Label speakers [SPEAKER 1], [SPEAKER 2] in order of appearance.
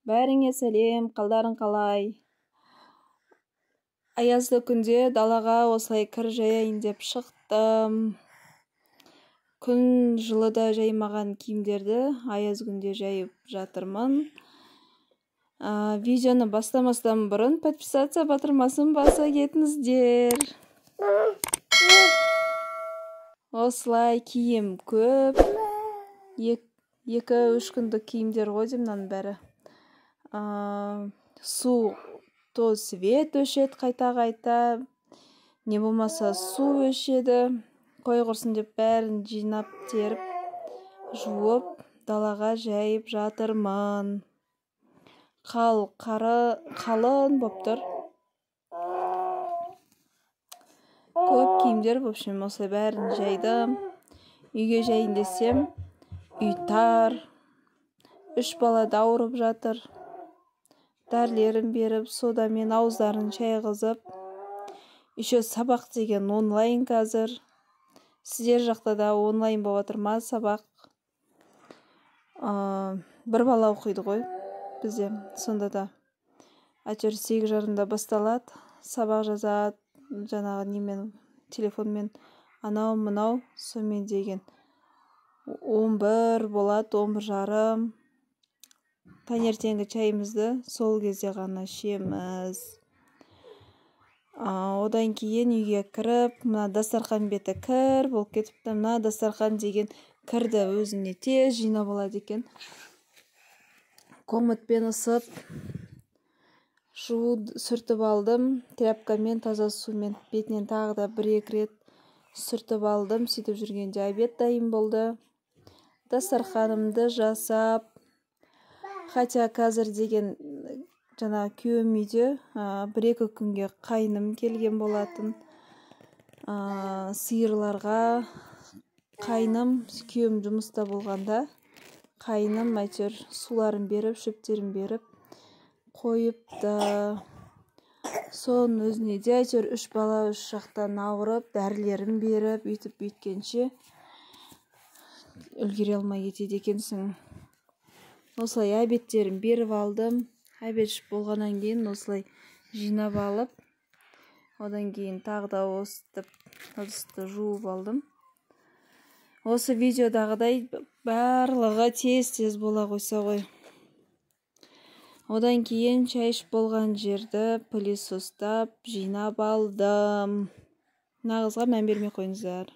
[SPEAKER 1] Бәріңе сәлем, қалдарың қалай? Аязды күнде далаға осылай кір жаяйын деп шықтым. Күн жылыда жаймаған киімдерді аяз күнде жайып жатырмын. Видеоны бастамастан бұрын подписаться батырмасын баса кетіңіздер. Осылай киім көп. 2-3 күндік киімдер ғой демнан бәрі. Су, то свет өшеді қайта-қайта. Не болмаса су өшеді. Қой құрсын деп бәрін жинап теріп, жуып, далаға жайып жатырмын. Қалын боп тұр. Көп киімдер, в общем, осылай бәрін жайдым. Үйге жайын десем, үй тар. 3 бала даурып жатыр. Дәрілерін беріп, содамен ауыздарын шайғызып. Еще сабақ деген онлайн қазір. Сіздер жақта да онлайн болып жатыр ма сабақ? Бір бала оқиды ғой бізде. Сонда да әйтеуір 8:30-да басталады. Сабақ жазады, жаңағы немен, телефонмен анау-мынау, сонымен деген 11 болады, 11:30. Таңертеңгі чайымызды сол кезде ғана ішеміз. Одан кейін үйге кіріп, мына дастархан беті кір болып кетіпті. Мына дастархан деген кірді өзіне тез жинап алады екен. Комытпен ысып, сүртіп алдым. Тряпкамен, таза сумен бетінен тағы да 1-2 рет сүртіп алдым. Сөйтіп жүргенде обед дайын болды. Дастарханымды жасап, хотя қазір деген жаңа күйеуім үйде 1-2 күнге қайным келген болатын. Сиырларға қайным, күйеуім жұмыста болғанда қайным әйтеуір суларын беріп, шөптерін беріп қойыпты. Соның өзіне де әйтеуір 3 бала 3 жақтан ауырып, дәрілерін беріп, үйтіп бүйткенше үлгере алмай кетеді екенсің. Осылай обедтерін беріп алдым. Обед болғаннан кейін осылай жинап алып, одан кейін тағы да осыты жуып алдым. Осы видеодағыдай барлығы тез бола қойса ғой. Одан кейін шай ішіп болған жерді пылесостап жинап алдым. Нағызға мән бермей қойыңыздар.